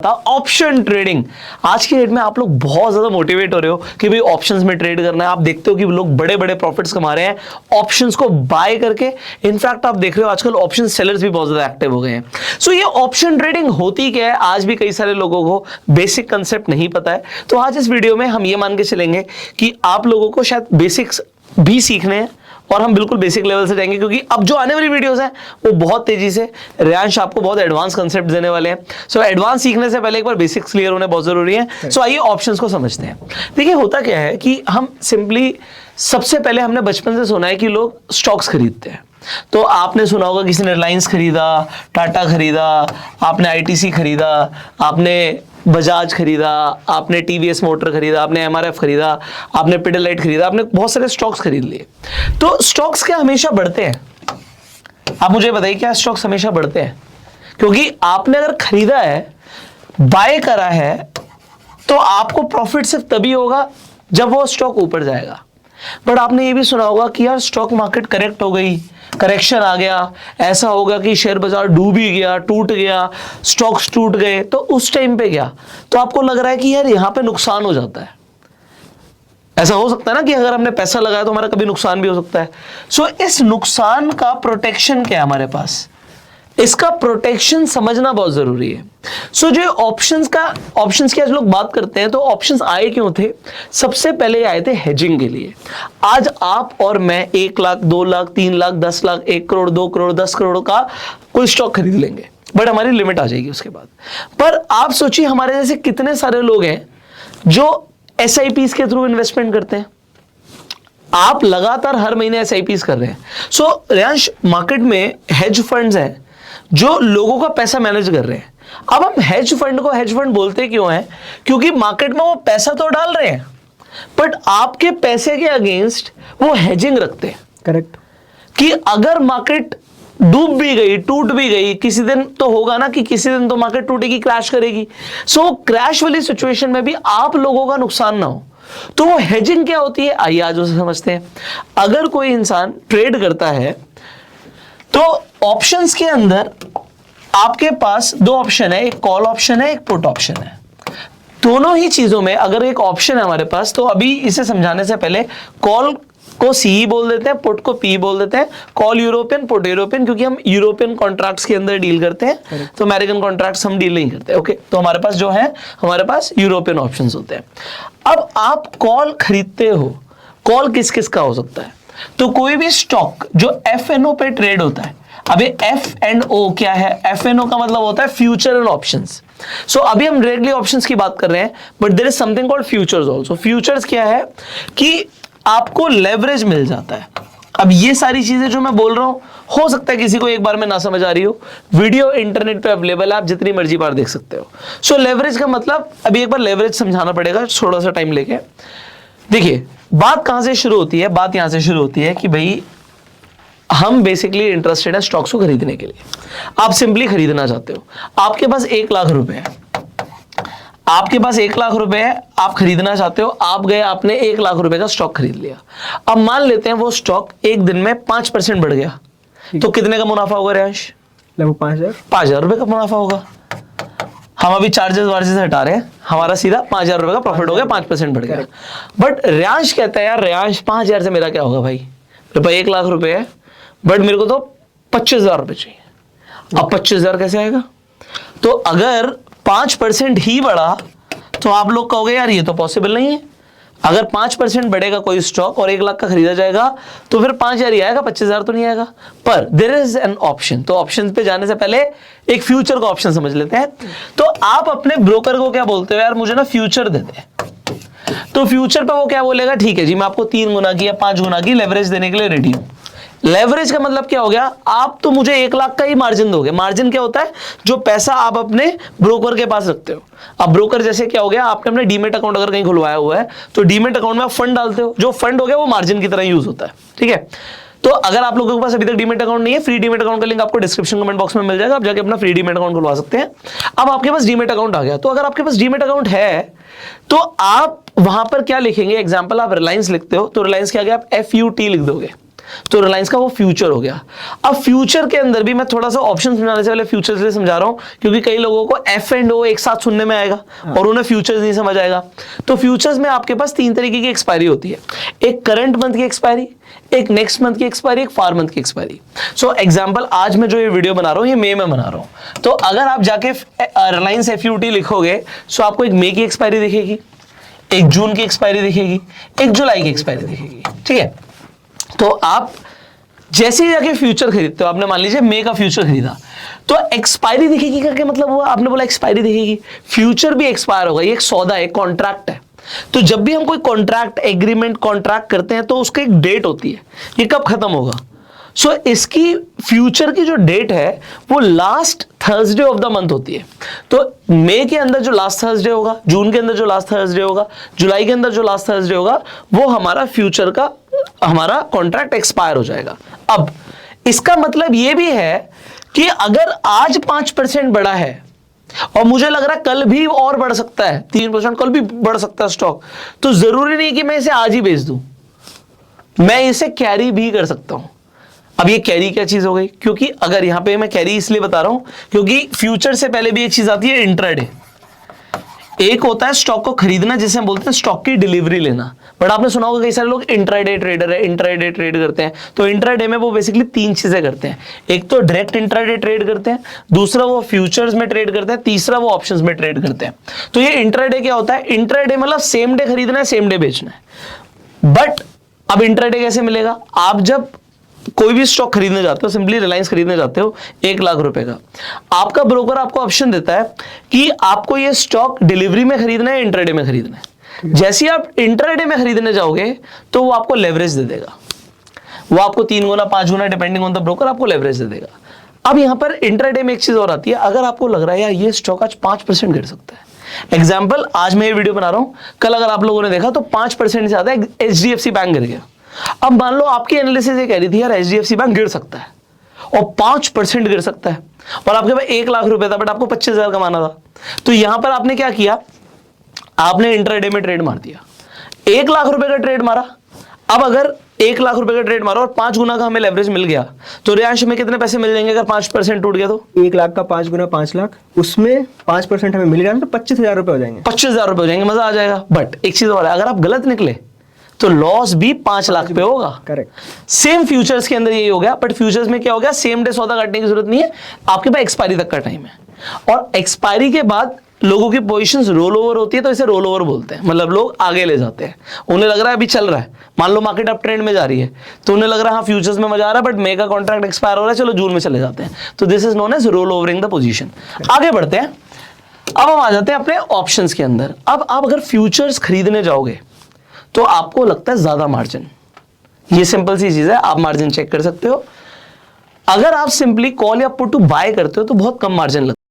Option trading. आज की date में आप लोग बहुत ज्यादा मोटिवेट हो रहे हो कि भाई ऑप्शंस में ट्रेड करना है। आप देखते हो कि लोग बड़े बड़े प्रॉफिट्स कमा रहे हैं ऑप्शंस को बाय करके। इनफैक्ट आप देख रहे हो आजकल ऑप्शन सेलर्स भी बहुत ज्यादा एक्टिव हो गए हैं। सो ये ऑप्शन ट्रेडिंग होती क्या है, आज भी कई सारे लोगों को बेसिक कंसेप्ट नहीं पता है। तो आज इस वीडियो में हम ये मान के चलेंगे कि आप लोगों को शायद बेसिक्स भी सीखने हैं और हम बिल्कुल बेसिक लेवल से जाएंगे, क्योंकि अब जो आने वाली वीडियोस हैं वो बहुत तेजी से रियांश आपको बहुत एडवांस कंसेप्ट देने वाले हैं। सो एडवांस सीखने से पहले एक बार बेसिक्स क्लियर होने बहुत जरूरी है। सो आइए ऑप्शंस को समझते हैं। देखिए होता क्या है कि हम सिंपली सबसे पहले हमने बचपन से सुना है कि लोग स्टॉक्स खरीदते हैं। तो आपने सुना होगा किसी ने रिलायंस खरीदा, टाटा खरीदा, आपने आईटीसी खरीदा, आपने बजाज खरीदा, आपने टीवीएस मोटर खरीदा, आपने एमआरएफ खरीदा, आपने पिडिलाइट खरीदा, आपने बहुत सारे स्टॉक्स खरीद लिए। तो स्टॉक्स क्या हमेशा बढ़ते हैं? आप मुझे बताइए क्या स्टॉक्स हमेशा बढ़ते हैं? क्योंकि आपने अगर खरीदा है, बाय करा है, तो आपको प्रॉफिट सिर्फ तभी होगा जब वो स्टॉक ऊपर जाएगा। बट आपने ये भी सुना होगा कि यार स्टॉक मार्केट करेक्ट हो गई, करेक्शन आ गया, ऐसा होगा कि शेयर बाजार डूब ही गया, टूट गया, स्टॉक्स टूट गए, तो उस टाइम पे क्या तो आपको लग रहा है कि यार यहां पे नुकसान हो जाता है। ऐसा हो सकता है ना कि अगर हमने पैसा लगाया तो हमारा कभी नुकसान भी हो सकता है। सो इस नुकसान का प्रोटेक्शन क्या है हमारे पास, इसका प्रोटेक्शन समझना बहुत जरूरी है। सो जो ऑप्शंस की आज लोग बात करते हैं, तो ऑप्शंस आए क्यों थे? सबसे पहले आए थे हेजिंग के लिए। आज आप और मैं 1 लाख, 2 लाख, 3 लाख, 10 लाख, 1 करोड़, 2 करोड़, 10 करोड़ का कोई स्टॉक खरीद लेंगे, बट हमारी लिमिट आ जाएगी उसके बाद। पर आप सोचिए हमारे जैसे कितने सारे लोग हैं जो SIPs के थ्रू इन्वेस्टमेंट करते हैं। आप लगातार हर महीने SIPs कर रहे हैं। सो रियांश, मार्केट में हेज फंड्स हैं जो लोगों का पैसा मैनेज कर रहे हैं। अब हम हेज फंड को हेज फंड बोलते क्यों हैं? क्योंकि मार्केट में वो पैसा तो डाल रहे हैं, बट आपके पैसे के अगेंस्ट वो हेजिंग रखते हैं। करेक्ट। कि अगर मार्केट डूब भी गई, टूट भी गई, किसी दिन तो होगा ना कि किसी दिन तो मार्केट टूटेगी, क्रैश करेगी। सो क्रैश वाली सिचुएशन में भी आप लोगों का नुकसान ना हो, तो वो हेजिंग क्या होती है, आइए आज उसे समझते हैं। अगर कोई इंसान ट्रेड करता है तो ऑप्शंस के अंदर आपके पास 2 ऑप्शन है, एक कॉल ऑप्शन है, एक पुट ऑप्शन है। दोनों ही चीजों में अगर एक ऑप्शन है हमारे पास, तो अभी इसे समझाने से पहले कॉल को सी बोल देते हैं, पुट को पी बोल देते हैं। कॉल यूरोपियन, पुट यूरोपियन, क्योंकि हम यूरोपियन कॉन्ट्रैक्ट्स के अंदर डील करते हैं, तो अमेरिकन कॉन्ट्रैक्ट्स हम डील नहीं करते। ओके, तो हमारे पास जो है, हमारे पास यूरोपियन ऑप्शंस होते हैं। अब आप कॉल खरीदते हो, कॉल किस किस का हो सकता है? तो कोई भी स्टॉक जो FNO पे ट्रेड होता है। अभी F&O क्या है? FNO का मतलब होता है फ्यूचर एंड ऑप्शंस। सो अभी हम डायरेक्टली ऑप्शंस की बात कर रहे हैं, but there is something called futures also. Futures क्या है कि आपको लेवरेज मिल जाता है। अब ये सारी चीजें जो मैं बोल रहा हूं, हो सकता है किसी को एक बार में ना समझ आ रही हो। वीडियो इंटरनेट पे अवेलेबल है, आप जितनी मर्जी बार देख सकते हो। सो लेवरेज का मतलब, अभी एक बार लेवरेज समझाना पड़ेगा थोड़ा सा टाइम लेके। देखिए बात कहां से शुरू होती है? बात यहां से शुरू होती है कि भाई हम बेसिकली इंटरेस्टेड है स्टॉक्स को खरीदने के लिए। आप सिंपली खरीदना चाहते हो, आपके पास 1 लाख रुपए है, आपके पास 1 लाख रुपए है, आप खरीदना चाहते हो, आप गए, आपने 1 लाख रुपए का स्टॉक खरीद लिया। अब मान लेते हैं वो स्टॉक एक दिन में 5% बढ़ गया, तो कितने का मुनाफा होगा रियांश? लगभग 5,000 रुपए का मुनाफा होगा। हम अभी चार्जेस वार्जेस हटा रहे हैं, हमारा सीधा 5,000 रुपए का प्रॉफिट हो गया, 5% बढ़ गया। बट रियांश कहता है यार रियांश 5,000 से मेरा क्या होगा भाई, रुपए 1 लाख रुपए है, बट मेरे को तो 25,000 रुपए चाहिए। अब 25,000 कैसे आएगा? तो अगर 5% ही बढ़ा तो आप लोग कहोगे यार ये तो पॉसिबल नहीं है। अगर 5% बढ़ेगा कोई स्टॉक और 1 लाख का खरीदा जाएगा तो फिर 5,000 ही आएगा, 25,000 तो नहीं आएगा। पर देयर इज एन ऑप्शन। तो ऑप्शन पे जाने से पहले एक फ्यूचर का ऑप्शन समझ लेते हैं। तो आप अपने ब्रोकर को क्या बोलते हो, यार मुझे ना फ्यूचर दे दे। तो फ्यूचर पे वो क्या बोलेगा, ठीक है जी मैं आपको 3 गुना की या 5 गुना की लेवरेज देने के लिए रेडी हूं। लेवरेज का मतलब क्या हो गया, आप तो मुझे 1 लाख का ही मार्जिन दोगे। मार्जिन क्या होता है? जो पैसा आप अपने ब्रोकर के पास रखते हो। अब ब्रोकर जैसे क्या हो गया, आपने अपने डीमेट अकाउंट अगर कहीं खुलवाया हुआ है तो डीमेट अकाउंट में आप फंड डालते हो, जो फंड हो गया वो मार्जिन की तरह यूज होता है। ठीक है, तो अगर आप लोगों के पास अभी तक डीमेट अकाउंट नहीं है, फ्री डीमेट अकाउंट का लिंक आपको डिस्क्रिप्शन कमेंट बॉक्स में मिल जाएगा, आप जाके अपना फ्री डीमेट अकाउंट खुलवा सकते हैं। अब आपके पास डीमेट अकाउंट आ गया, तो अगर आपके पास डीमेट अकाउंट है तो आप वहां पर क्या लिखेंगे? एग्जांपल आप रिलायंस लिखते हो तो रिलायंस के आगे आप FUT लिख दोगे। तो रिलायंस का वो फ्यूचर हो गया। अब फ्यूचर के अंदर भी मैं थोड़ा सा ऑप्शन समझाने से पहले फ्यूचर से समझा रहा हूं, क्योंकि कई लोगों को एफ एंड ओ एक साथ सुनने में आएगा और उन्हें फ्यूचर्स नहीं समझ आएगा। तो फ्यूचर्स में आपके पास 3 तरीके की एक्सपायरी होती है, एक करंट मंथ की एक्सपायरी, एक नेक्स्ट मंथ की एक्सपायरी, एक फार मंथ की एक्सपायरी। सो एग्जांपल, आज मैं जो ये वीडियो बना रहा हूं ये मई में बना रहा हूं, तो अगर आप जाके रिलायंस एफयूटी लिखोगे सो आपको एक मई की एक्सपायरी दिखेगी, एक जून की एक्सपायरी दिखेगी, एक जुलाई की एक्सपायरी दिखेगी, ठीक है। तो आप जैसे ही जाके फ्यूचर खरीदते हो, आपने मान लीजिए मई का फ्यूचर खरीदा, तो एक्सपायरी दिखेगी का क्या मतलब हुआ? आपने बोला एक्सपायरी दिखेगी, फ्यूचर भी एक्सपायर होगा, ये एक सौदा है, कॉन्ट्रैक्ट है। तो जब भी हम कोई कॉन्ट्रैक्ट, एग्रीमेंट, कॉन्ट्रैक्ट करते हैं तो उसकी एक डेट होती है, ये कब खत्म होगा। सो इसकी फ्यूचर की जो डेट है वो last Thursday of the month होती है। तो मई के अंदर जो लास्ट थर्सडे होगा, जून के अंदर जो लास्ट थर्सडे होगा, जुलाई के अंदर जो लास्ट थर्सडे होगा, वो हमारा फ्यूचर का हमारा कॉन्ट्रैक्ट एक्सपायर हो जाएगा। अब इसका मतलब ये भी है कि अगर आज 5% बढ़ा है और मुझे लग रहा है कल भी और बढ़ सकता है, 3% कल भी बढ़ सकता है स्टॉक, तो जरूरी नहीं कि मैं इसे आज ही बेच दूं, मैं इसे कैरी भी कर सकता हूं। अब ये कैरी क्या चीज हो गई? क्योंकि अगर यहां पे मैं कैरी इसलिए बता रहा हूं क्योंकि फ्यूचर से पहले भी एक चीज आती है, इंट्राडे। एक होता है स्टॉक को खरीदना, जिसे हम बोलते हैं स्टॉक की डिलीवरी लेना, बट आपने सुना होगा कई सारे लोग इंट्राडे ट्रेडर है, इंट्राडे ट्रेड करते हैं। तो इंट्राडे में वो बेसिकली 3 चीजें करते हैं, एक तो डायरेक्ट इंट्राडे ट्रेड करते हैं, दूसरा वो फ्यूचर्स में ट्रेड करते हैं, तीसरा वो ऑप्शंस में ट्रेड करते हैं। तो ये इंट्राडे क्या होता है? इंट्राडे मतलब सेम डे खरीदना है, सेम डे बेचना है। बट अब इंट्राडे कैसे मिलेगा? आप जब कोई भी स्टॉक खरीदने जाते हो, सिंपली रिलायंस खरीदने जाते हो 1 लाख रुपए का, आपका ब्रोकर आपको ऑप्शन देता है कि आपको ये स्टॉक डिलीवरी में खरीदना है, इंट्राडे में खरीदना है। जैसे ही आप इंट्राडे में खरीदने जाओगे तो वो आपको लेवरेज दे देगा, वो आपको 3 गुना 5 गुना डिपेंडिंग ऑन द ब्रोकर आपको लेवरेज दे देगा। अब यहां पर इंट्राडे में एक चीज और आती है, अगर आपको लग रहा है यार ये स्टॉक आज 5% गिर सकता है, एग्जाम्पल आज मैं ये वीडियो बना रहा हूं, कल अगर आप लोगों ने देखा तो 5% से ज्यादा HDFC बैंक गिर गया। अब मान लो आपकी एनालिसिस ये कह रही थी यार HDFC बैंक गिर सकता है और 5% गिर सकता है, और आपके पास 1 लाख रुपए था बट आपको 25,000 कमाना था, तो यहां पर आपने क्या किया? आपने इंट्राडे में ट्रेड मार दिया, 1 लाख रुपए का ट्रेड मारा। अब अगर 1 लाख रुपए का ट्रेड मारा और 5 गुना का हमें लेवरेज मिल गया, तो रियांश में कितने पैसे मिल जाएंगे अगर 5% टूट गया तो? 1 लाख का 5 गुना 5 लाख, उसमें 5% हमें मिल गया तो 25,000 रुपए हो जाएंगे। 25,000 रुपए हो जाएंगे, मजा आ जाएगा। बट एक चीज और है, अगर आप गलत निकले तो लॉस भी 5 लाख पे होगा। करेक्ट। सेम फ्यूचर्स के अंदर यही हो गया, बट फ्यूचर्स में क्या हो गया? सेम डे सौदा काटने की जरूरत नहीं है, आपके पास एक्सपायरी तक का टाइम है, और एक्सपायरी के बाद लोगों की पोजीशंस रोल ओवर होती है, तो इसे रोल ओवर बोलते हैं। मतलब लोग आगे ले जाते हैं, उन्हें लग रहा है अभी चल रहा है, मान लो मार्केट अप ट्रेंड में जा रही है, तो उन्हें लग रहा है हाँ फ्यूचर्स में मजा आ रहा है, बट मे का कॉन्ट्रैक्ट एक्सपायर हो रहा है, चलो जून में चले जाते हैं। तो this is known as roll overing the position. आगे बढ़ते हैं, अब हम आ जाते हैं अपने ऑप्शंस के अंदर। अब आप अगर फ्यूचर्स खरीदने जाओगे तो आपको लगता है ज्यादा मार्जिन, ये सिंपल सी चीज है, आप मार्जिन चेक कर सकते हो। अगर आप सिंपली कॉल या पुट टू बाय करते हो तो बहुत कम मार्जिन लगता है।